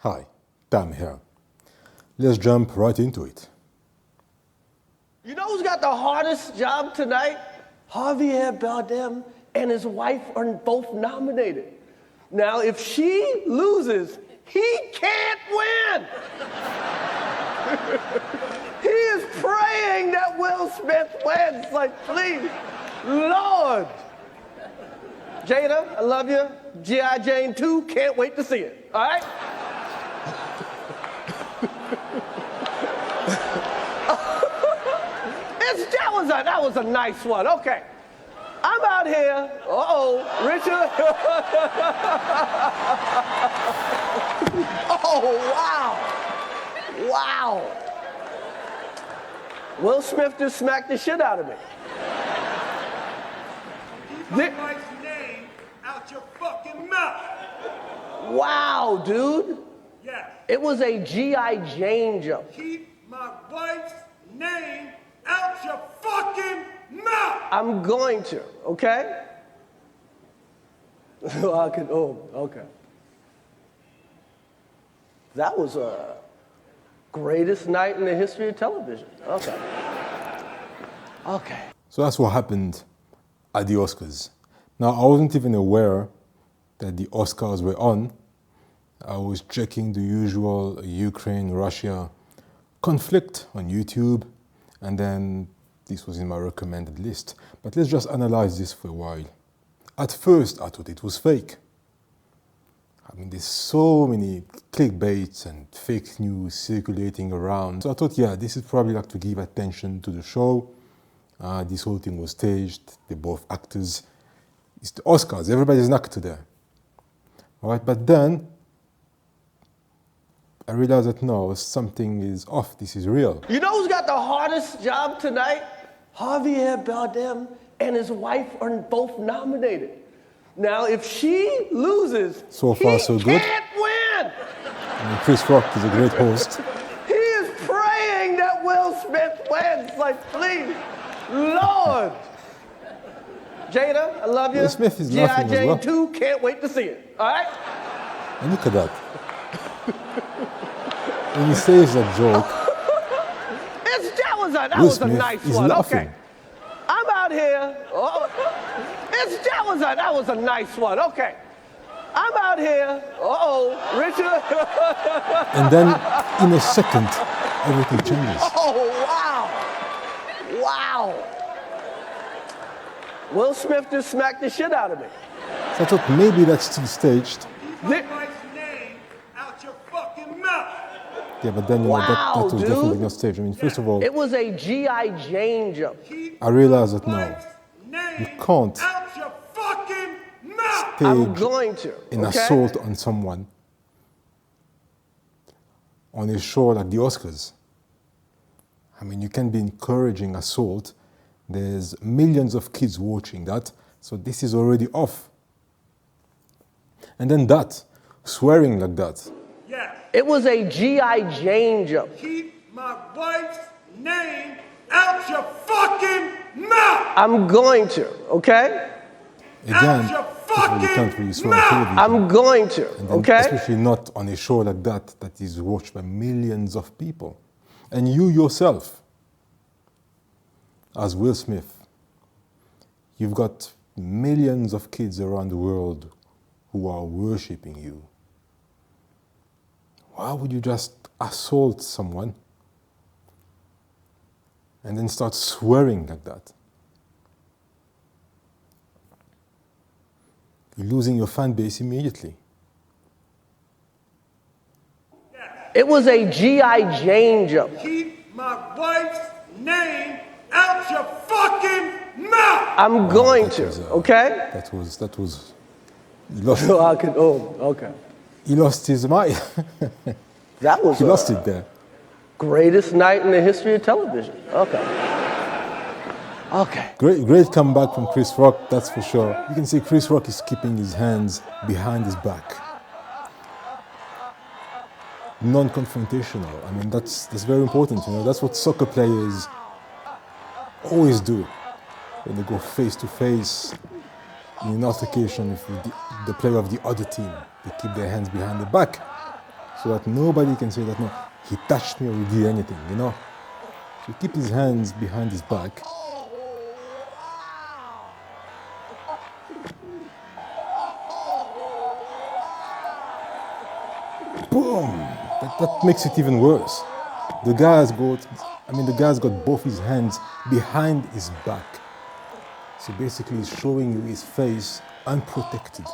Hi, Dan here. Let's jump right into it. You know who's got the hardest job tonight? Javier Bardem and his wife are both nominated. Now, if she loses, he can't win. He is praying that Will Smith wins. Like, please, Lord. Jada, I love you. G.I. Jane 2, can't wait to see it. All right? That was a nice one. Okay. I'm out here. Richard. Oh, wow. Wow. Will Smith just smacked the shit out of me. Keep my wife's name out your fucking mouth. Wow, dude. Yes. It was a G.I. Jane jump. Keep my wife's name out your fucking mouth. I'm going to, okay? Okay. That was a greatest night in the history of television. Okay. Okay. So that's what happened at the Oscars. Now, I wasn't even aware that the Oscars were on. I was checking the usual Ukraine-Russia conflict on YouTube, and then this was in my recommended list. But let's just analyze this for a while. At first, I thought it was fake. I mean, there's so many clickbaits and fake news circulating around. So I thought, yeah, this is probably like to give attention to the show. This whole thing was staged. They're both actors. It's the Oscars. Everybody's an actor there. All right, but then I realized that no, something is off. This is real. You know who's got the hardest job tonight? Javier Bardem and his wife are both nominated. Now, if she loses, so far, so good. He can't win. I mean, Chris Rock is a great host. He is praying that Will Smith wins. Like, please, Lord. Jada, I love you. Will Smith is laughing as G.I. well. Jane 2, can't wait to see it. All right? And look at that. When he says that joke, that was a nice is one. laughing. Okay. I'm out here. That was a nice one. Okay. I'm out here. Richard. And then in a second, everything changes. Oh, wow. Wow. Will Smith just smacked the shit out of me. So I thought maybe that's still staged. Keep my wife's name out your fucking mouth. Yeah, but then that was dude. definitely not staged. I mean, first of all, it was a G.I. Jane jump. I realized that now you can't out your fucking mouth. stage I'm going to. an assault on someone on a show like the Oscars. I mean, you can be encouraging assault. There's millions of kids watching that, so this is already off. And then that, swearing like that. Yes. It was a G.I. Jane jump. Keep my wife's name out your fucking mouth. I'm going to, okay? Again, you can't really swear on television. I'm going to, And then okay? especially not on a show like that is watched by millions of people. And you yourself, as Will Smith, you've got millions of kids around the world who are worshipping you. Why would you just assault someone and then start swearing like that? You're losing your fan base immediately. It was a G.I. Jane jump. Keep my wife's name out your fucking mouth. I'm going to, okay? That was. He lost, okay. he lost his mind. That was He lost it there. Greatest night in the history of television. Okay. Great comeback from Chris Rock, that's for sure. You can see Chris Rock is keeping his hands behind his back. Non-confrontational. I mean, that's very important. You know, that's what soccer players always do when they go face to face in an altercation with the player of the other team. They keep their hands behind their back so that nobody can say that, no, he touched me or he did anything, you know. So keep his hands behind his back. Boom! That makes it even worse. The guy's got both his hands behind his back. So basically he's showing you his face unprotected.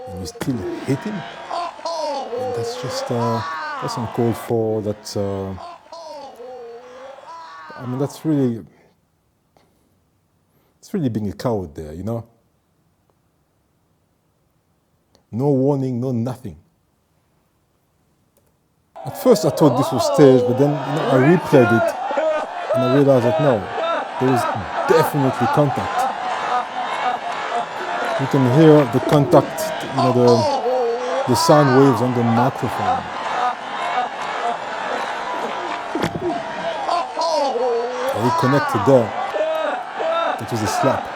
And you still hit him? And that's just, that's uncalled for. That's, that's really, it's really being a coward there, you know? No warning, no nothing. At first I thought this was staged, but then I replayed it and I realized that no, there was definitely contact. You can hear the contact, the sound waves on the microphone. And he connected there. It was a slap.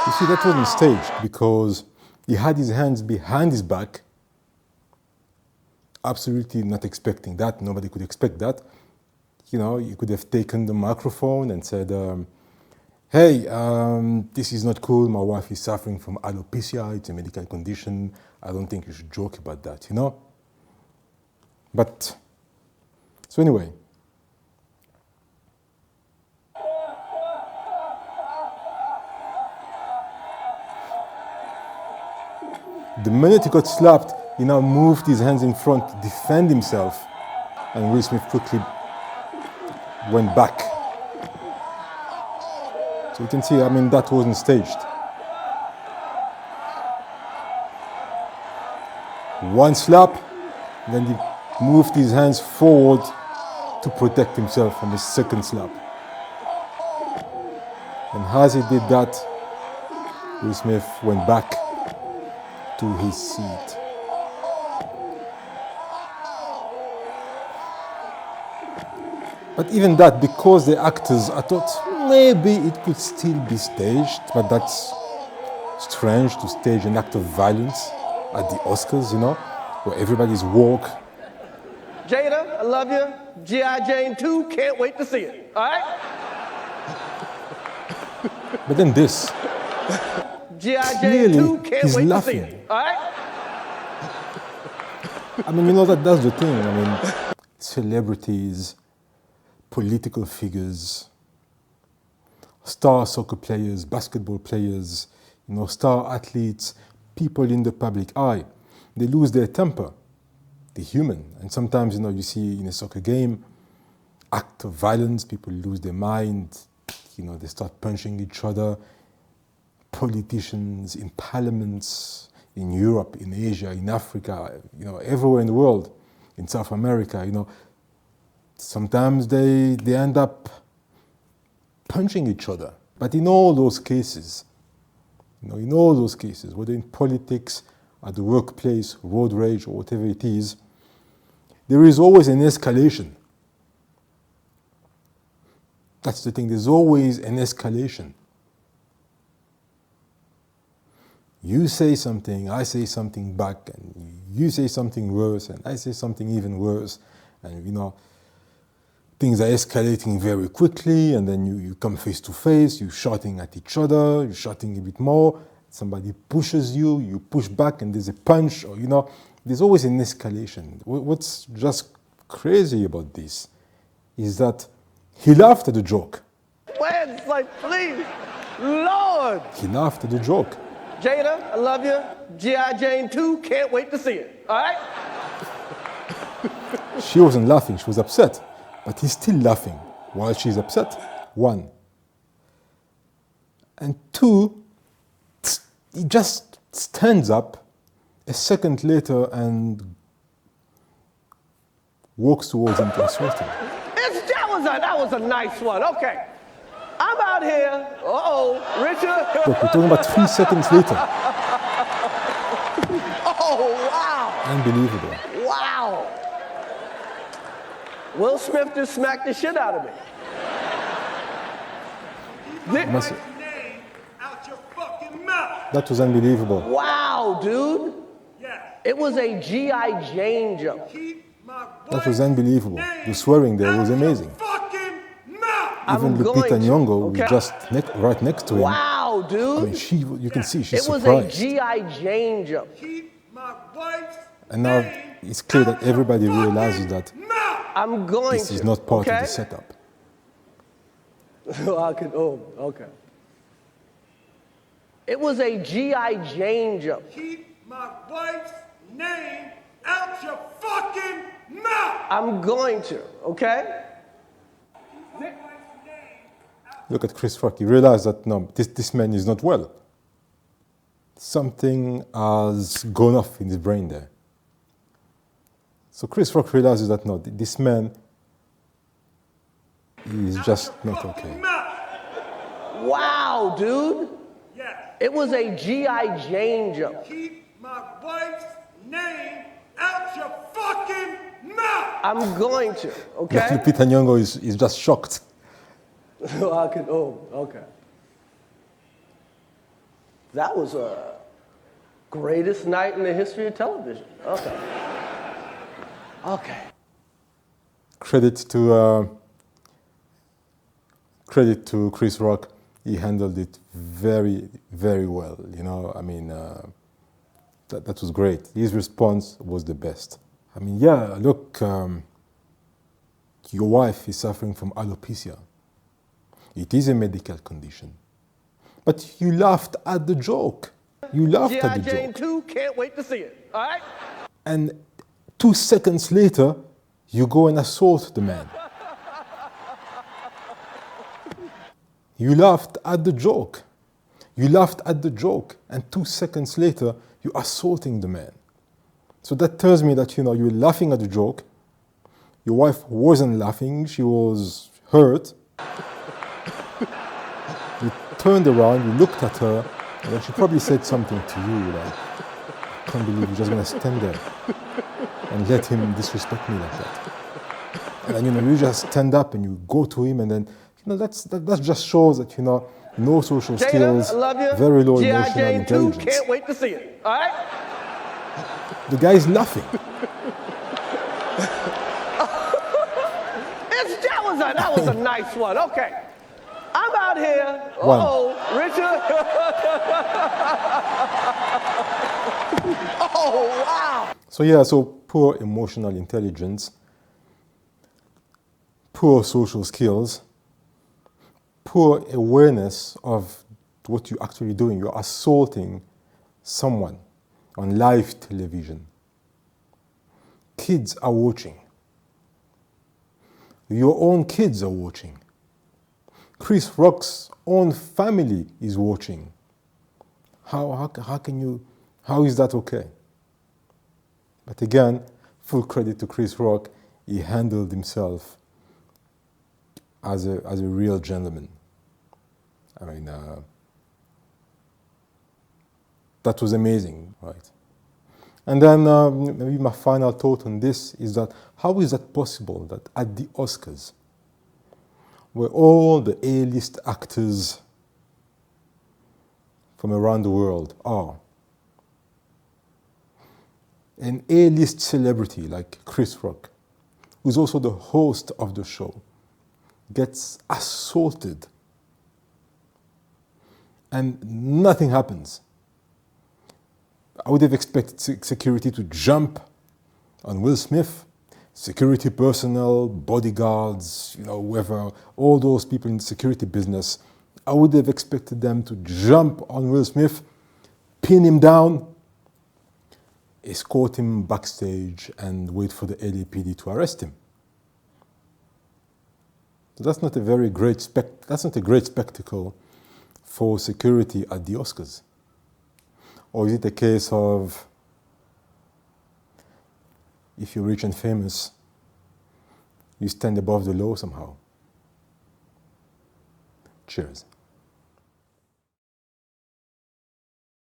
You see, that wasn't staged because he had his hands behind his back, absolutely not expecting that. Nobody could expect that. You know, you could have taken the microphone and said, hey, this is not cool. My wife is suffering from alopecia. It's a medical condition. I don't think you should joke about that, you know? But, so anyway. The minute he got slapped, he now moved his hands in front to defend himself, and Will Smith quickly went back. So you can see, that wasn't staged. One slap, then he moved his hands forward to protect himself from the second slap. And as he did that, Will Smith went back to his seat. But even that, because the actors, I thought maybe it could still be staged, but that's strange to stage an act of violence at the Oscars, you know, where everybody's woke. Jada, I love you. G.I. Jane 2, can't wait to see it. All right? But then this. G.I. Jane 2, can't he's wait laughing. to see it. All right? That's the thing. Celebrities, political figures, star soccer players, basketball players, star athletes, people in the public eye, they lose their temper. They're human. And sometimes, you see in a soccer game, act of violence, people lose their mind, they start punching each other. Politicians in parliaments, in Europe, in Asia, in Africa, everywhere in the world, in South America, sometimes they end up punching each other. But in all those cases, whether in politics, at the workplace, road rage, or whatever it is, there is always an escalation. That's the thing, there's always an escalation. You say something, I say something back, and you say something worse, and I say something even worse, and things are escalating very quickly, and then you come face to face, you're shouting at each other, you're shouting a bit more, somebody pushes you, you push back, and there's a punch, or there's always an escalation. What's just crazy about this is that he laughed at the joke. Wait, please, Lord. He laughed at the joke. Jada, I love you. G.I. Jane 2, can't wait to see it. All right? She wasn't laughing, she was upset. But he's still laughing while she's upset. One. And two, he just stands up a second later and walks towards him to assault him. That was a nice one. Okay. I'm out here. Richard. Look, we're talking about 3 seconds later. Oh, wow. Unbelievable. Wow. Will Smith just smacked the shit out of me. Must- Name out your fucking mouth. That was unbelievable. Wow, dude. Yes. It was a G.I. Jane jump. Keep my That was unbelievable. The swearing there was amazing. fucking mouth. Even I'm Lupita going to, Nyong'o was okay? just right next to him. Wow, dude. I mean, you can see she's It was a surprised. G.I. Jane jump. Keep my wife's And now name it's clear that out your everybody fucking realizes that mouth. I'm going this to. is not part of okay? the setup. Okay. It was a G.I. Jane jump. Keep my wife's name out your fucking mouth. I'm going to, okay? Look at Chris Rock. He realized that no, this man is not well. Something has gone off in his brain there. So Chris Rock realizes that no, this man is just not okay. Wow, dude. Yes. It was a G.I. Jane jump. Keep my wife's name out your fucking mouth. I'm going to, okay? Lupita Nyong'o is just shocked. Okay. That was a greatest night in the history of television. Okay. Credit to Chris Rock. He handled it very, very well. You know, I mean, that was great. His response was the best. I mean, yeah, look, your wife is suffering from alopecia. It is a medical condition. But you laughed at the joke. You laughed G.I. at the Jane joke. 2, can't wait to see it. All right? And 2 seconds later, you go and assault the man. You laughed at the joke. You laughed at the joke. And 2 seconds later, you're assaulting the man. So that tells me that, you know, you're laughing at the joke. Your wife wasn't laughing. She was hurt. You turned around, you looked at her, and then she probably said something to you like, I can't believe you're just gonna stand there and let him disrespect me like that. And then, you know, you just stand up and you go to him, and then, you know, that just shows that, you know, no social Jada, skills, I love you. very low G.I. emotional Jane 2, intelligence. can't wait to see it. All right? The guy is laughing. That was a nice one. Okay. I'm out here. One. Richard. Oh, wow. So yeah, so poor emotional intelligence, poor social skills, poor awareness of what you're actually doing. You're assaulting someone on live television. Kids are watching. Your own kids are watching. Chris Rock's own family is watching. How is that okay? But again, full credit to Chris Rock. He handled himself as a real gentleman. I mean, that was amazing, right? And then maybe my final thought on this is that how is that possible that at the Oscars, where all the A-list actors from around the world are, an A-list celebrity like Chris Rock, who's also the host of the show, gets assaulted and nothing happens? I would have expected security to jump on Will Smith, security personnel, bodyguards, you know, whoever, all those people in the security business. I would have expected them to jump on Will Smith, pin him down, escort him backstage, and wait for the LAPD to arrest him. So that's not a very great that's not a great spectacle for security at the Oscars. Or is it a case of if you're rich and famous, you stand above the law somehow? Cheers.